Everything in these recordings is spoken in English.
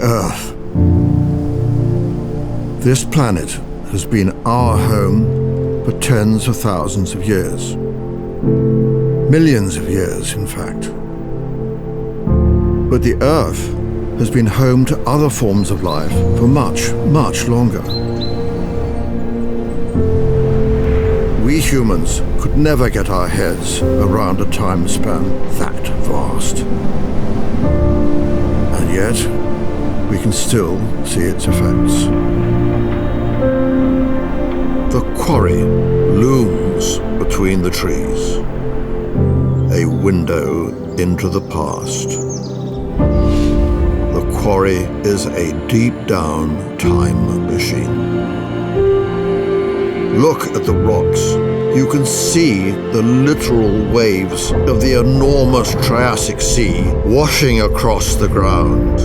Earth. This planet has been our home for tens of thousands of years. Millions of years, in fact. But the Earth has been home to other forms of life for much, much longer. We humans could never get our heads around a time span that vast. And yet, we can still see its effects. The quarry looms between the trees, a window into the past. The quarry is a deep-down time machine. Look at the rocks. You can see the literal waves of the enormous Triassic Sea washing across the ground.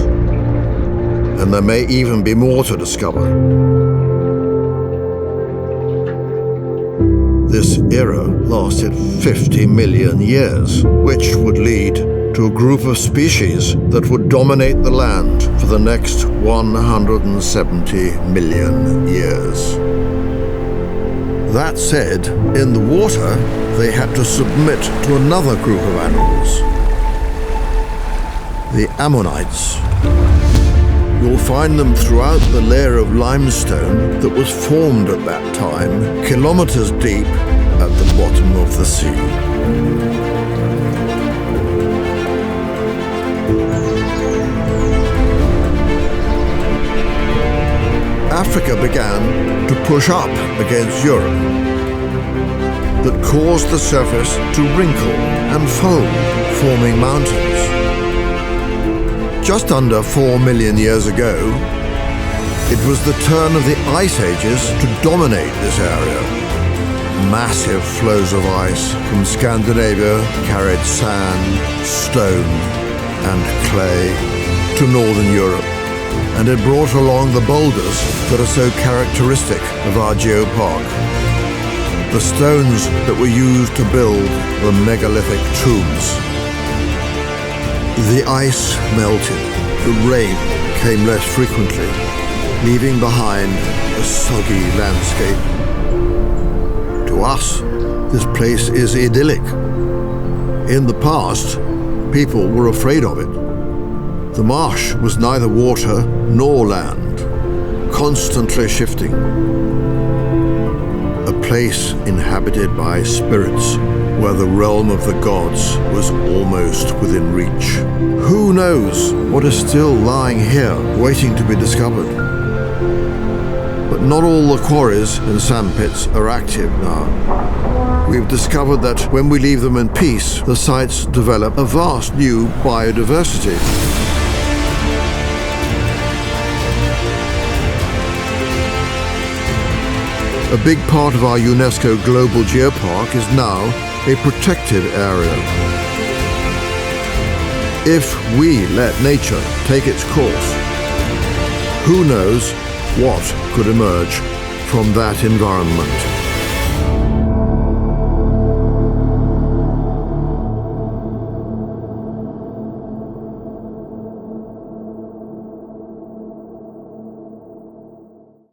And there may even be more to discover. This era lasted 50 million years, which would lead to a group of species that would dominate the land for the next 170 million years. That said, in the water, they had to submit to another group of animals, the ammonites. You'll find them throughout the layer of limestone that was formed at that time, kilometers deep at the bottom of the sea. Africa began to push up against Europe, that caused the surface to wrinkle and fold, forming mountains. Just under 4 million years ago, it was the turn of the ice ages to dominate this area. Massive flows of ice from Scandinavia carried sand, stone, and clay to northern Europe, and it brought along the boulders that are so characteristic of our geopark. The stones that were used to build the megalithic tombs. The ice melted, the rain came less frequently, leaving behind a soggy landscape. To us, this place is idyllic. In the past, people were afraid of it. The marsh was neither water nor land, constantly shifting. A place inhabited by spirits, where the realm of the gods was almost within reach. Who knows what is still lying here, waiting to be discovered? But not all the quarries and sandpits are active now. We've discovered that when we leave them in peace, the sites develop a vast new biodiversity. A big part of our UNESCO Global Geopark is now a protected area. If we let nature take its course, who knows what could emerge from that environment?